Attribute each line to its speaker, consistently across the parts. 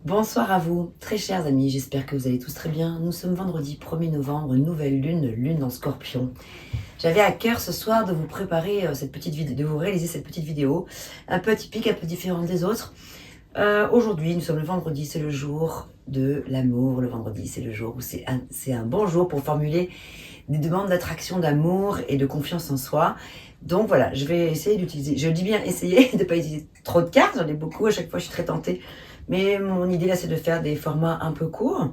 Speaker 1: Bonsoir à vous, très chers amis, j'espère que vous allez tous très bien. Nous sommes vendredi 1er novembre, nouvelle lune, lune en scorpion. J'avais à cœur ce soir de vous préparer cette petite vidéo, de vous réaliser cette petite vidéo, un peu atypique, un peu différente des autres. Aujourd'hui, nous sommes le vendredi, c'est le jour de l'amour. Le vendredi, c'est le jour où c'est un bon jour pour formuler des demandes d'attraction, d'amour et de confiance en soi. Donc voilà, je vais essayer d'utiliser, je dis bien essayer de ne pas utiliser trop de cartes, j'en ai beaucoup, à chaque fois je suis très tentée. Mais mon idée là, c'est de faire des formats un peu courts.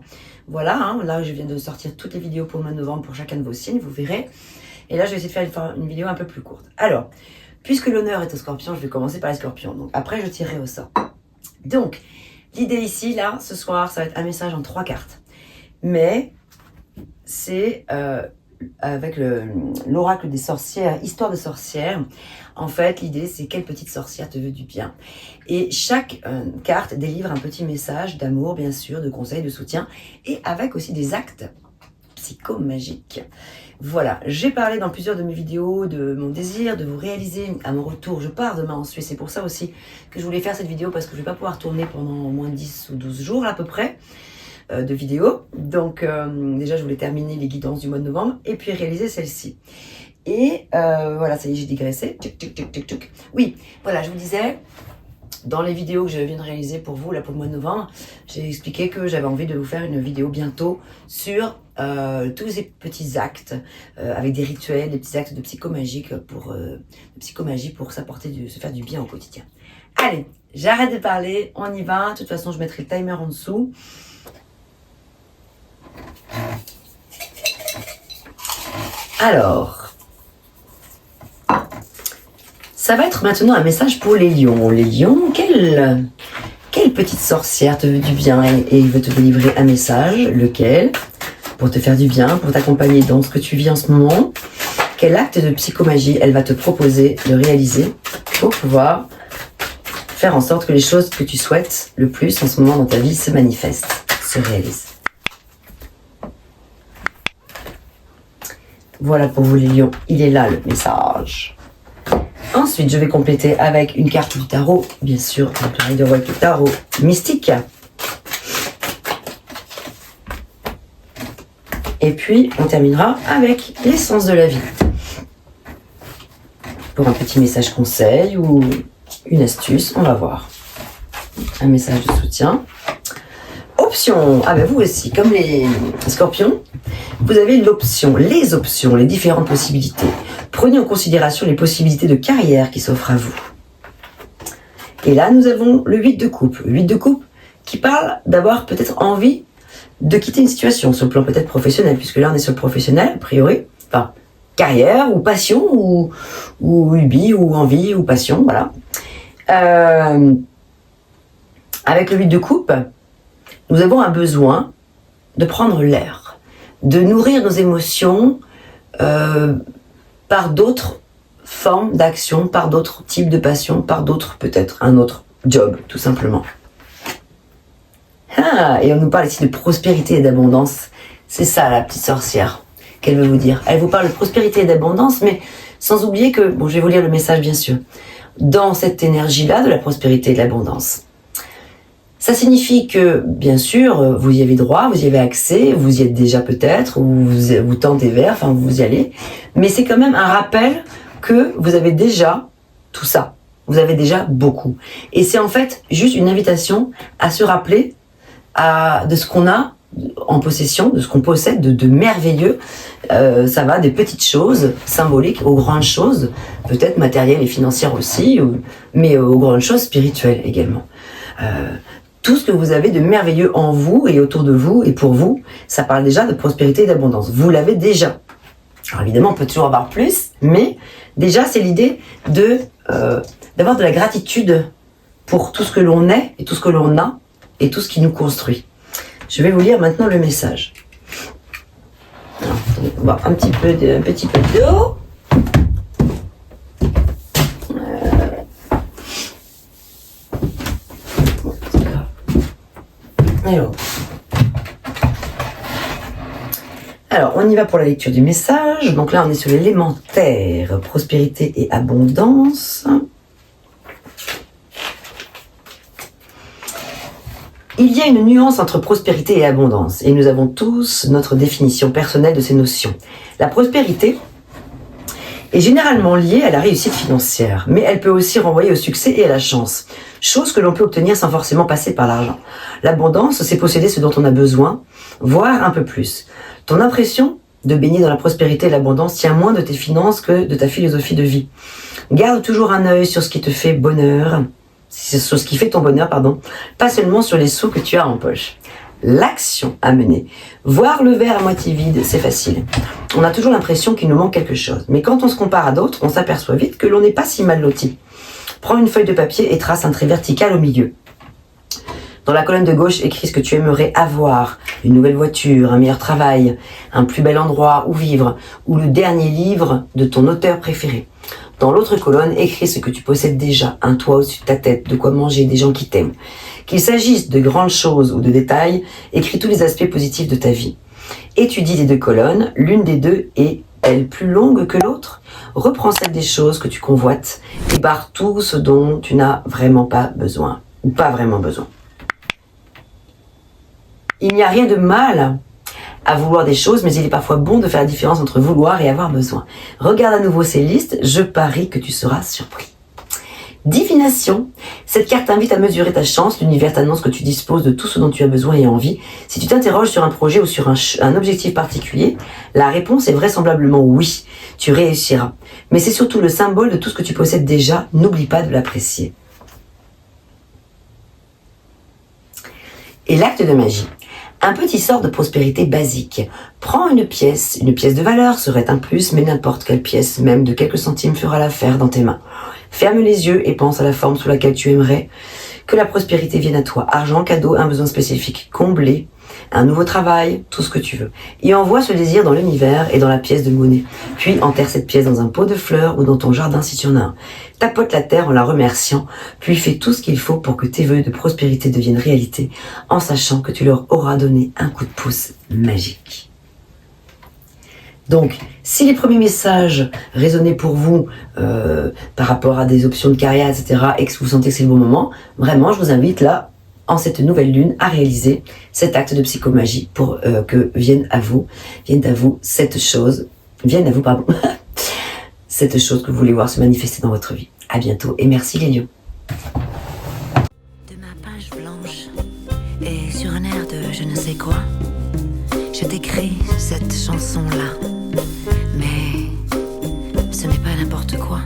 Speaker 1: Voilà, là je viens de sortir toutes les vidéos pour le mois de novembre pour chacun de vos signes, vous verrez. Et là, je vais essayer de faire une vidéo un peu plus courte. Alors, puisque l'honneur est au scorpion, je vais commencer par les scorpions. Donc après, je tirerai au sort. Donc, l'idée ici, là, ce soir, ça va être un message en 3 cartes. Mais c'est avec l'oracle des sorcières, histoire de sorcière. En fait, l'idée, c'est quelle petite sorcière te veut du bien. Et chaque carte délivre un petit message d'amour, bien sûr, de conseils, de soutien, et avec aussi des actes psychomagiques. Voilà, j'ai parlé dans plusieurs de mes vidéos de mon désir de vous réaliser à mon retour. Je pars demain en Suisse, c'est pour ça aussi que je voulais faire cette vidéo, parce que je ne vais pas pouvoir tourner pendant au moins 10 ou 12 jours à peu près de vidéos. Donc déjà, je voulais terminer les guidances du mois de novembre et puis réaliser celle-ci. Et voilà, ça y est, j'ai digressé. Oui, voilà, je vous disais, dans les vidéos que je viens de réaliser pour vous, là, pour le mois de novembre, j'ai expliqué que j'avais envie de vous faire une vidéo bientôt sur tous ces petits actes, avec des rituels, des petits actes de psychomagie pour s'apporter, se faire du bien au quotidien. Allez, j'arrête de parler, on y va. De toute façon, je mettrai le timer en dessous. Alors, ça va être maintenant un message pour les lions. Les lions, quelle petite sorcière te veut du bien et veut te délivrer un message? Lequel? Pour te faire du bien, pour t'accompagner dans ce que tu vis en ce moment. Quel acte de psychomagie elle va te proposer de réaliser pour pouvoir faire en sorte que les choses que tu souhaites le plus en ce moment dans ta vie se manifestent, se réalisent. Voilà pour vous les lions, il est là le message. Ensuite, je vais compléter avec une carte du tarot, bien sûr, le Rider-Waite du tarot mystique. Et puis, on terminera avec l'essence de la vie. Pour un petit message conseil ou une astuce, on va voir. Un message de soutien. Option, ah ben vous aussi, comme les scorpions, vous avez l'option, les différentes possibilités. Prenez en considération les possibilités de carrière qui s'offrent à vous. Et là, nous avons le 8 de coupe. Le 8 de coupe qui parle d'avoir peut-être envie de quitter une situation, sur le plan peut-être professionnel, puisque là, on est sur le professionnel, a priori. Enfin, carrière ou passion, ou hobby, ou envie, ou passion, voilà. Avec le 8 de coupe, nous avons un besoin de prendre l'air, de nourrir nos émotions par d'autres formes d'action, par d'autres types de passion, par d'autres, peut-être un autre job, tout simplement. Et on nous parle ici de prospérité et d'abondance. C'est ça la petite sorcière qu'elle veut vous dire. Elle vous parle de prospérité et d'abondance, mais sans oublier que, bon, je vais vous lire le message bien sûr, dans cette énergie-là de la prospérité et de l'abondance. Ça signifie que, bien sûr, vous y avez droit, vous y avez accès, vous y êtes déjà peut-être, ou vous tendez vers, enfin vous y allez, mais c'est quand même un rappel que vous avez déjà tout ça, vous avez déjà beaucoup. Et c'est en fait juste une invitation à se rappeler de ce qu'on a en possession, de ce qu'on possède, de merveilleux. Ça va des petites choses symboliques aux grandes choses, peut-être matérielles et financières aussi, mais aux grandes choses spirituelles également. Tout ce que vous avez de merveilleux en vous et autour de vous et pour vous, ça parle déjà de prospérité et d'abondance. Vous l'avez déjà. Alors évidemment, on peut toujours avoir plus, mais déjà, c'est l'idée d'avoir de la gratitude pour tout ce que l'on est et tout ce que l'on a et tout ce qui nous construit. Je vais vous lire maintenant le message. Alors, on va boire un petit peu d'eau. Alors, on y va pour la lecture du message. Donc là, on est sur l'élémentaire, prospérité et abondance. Il y a une nuance entre prospérité et abondance, et nous avons tous notre définition personnelle de ces notions. La prospérité est généralement liée à la réussite financière, mais elle peut aussi renvoyer au succès et à la chance, chose que l'on peut obtenir sans forcément passer par l'argent. L'abondance, c'est posséder ce dont on a besoin, voire un peu plus. Ton impression de baigner dans la prospérité et l'abondance tient moins de tes finances que de ta philosophie de vie. Garde toujours un œil sur ce qui te fait bonheur, sur ce qui fait ton bonheur, pas seulement sur les sous que tu as en poche. L'action à mener. Voir le verre à moitié vide, c'est facile. On a toujours l'impression qu'il nous manque quelque chose. Mais quand on se compare à d'autres, on s'aperçoit vite que l'on n'est pas si mal loti. Prends une feuille de papier et trace un trait vertical au milieu. Dans la colonne de gauche, écris ce que tu aimerais avoir. Une nouvelle voiture, un meilleur travail, un plus bel endroit où vivre, ou le dernier livre de ton auteur préféré. Dans l'autre colonne, écris ce que tu possèdes déjà, un toit au-dessus de ta tête, de quoi manger, des gens qui t'aiment. Qu'il s'agisse de grandes choses ou de détails, écris tous les aspects positifs de ta vie. Étudie les deux colonnes, l'une des deux est-elle plus longue que l'autre ? Reprends celle des choses que tu convoites et barre tout ce dont tu n'as vraiment pas besoin, ou pas vraiment besoin. Il n'y a rien de mal à vouloir des choses, mais il est parfois bon de faire la différence entre vouloir et avoir besoin. Regarde à nouveau ces listes, je parie que tu seras surpris. Divination. Cette carte t'invite à mesurer ta chance. L'univers t'annonce que tu disposes de tout ce dont tu as besoin et envie. Si tu t'interroges sur un projet ou sur un objectif particulier, la réponse est vraisemblablement oui. Tu réussiras. Mais c'est surtout le symbole de tout ce que tu possèdes déjà. N'oublie pas de l'apprécier. Et l'acte de magie. Un petit sort de prospérité basique. Prends une pièce de valeur serait un plus, mais n'importe quelle pièce, même de quelques centimes, fera l'affaire dans tes mains. Ferme les yeux et pense à la forme sous laquelle tu aimerais que la prospérité vienne à toi. Argent, cadeau, un besoin spécifique comblé, un nouveau travail, tout ce que tu veux. Et envoie ce désir dans l'univers et dans la pièce de monnaie. Puis enterre cette pièce dans un pot de fleurs ou dans ton jardin si tu en as un. Tapote la terre en la remerciant, puis fais tout ce qu'il faut pour que tes vœux de prospérité deviennent réalité, en sachant que tu leur auras donné un coup de pouce magique. Donc, si les premiers messages résonnaient pour vous par rapport à des options de carrière, etc., et que vous sentez que c'est le bon moment, vraiment, je vous invite là, en cette nouvelle lune, à réaliser cet acte de psychomagie pour que vienne à vous cette chose que vous voulez voir se manifester dans votre vie. À bientôt et merci les lions.
Speaker 2: De ma page blanche et sur un air de je ne sais quoi, je t'écris cette chanson-là. Mais ce n'est pas n'importe quoi.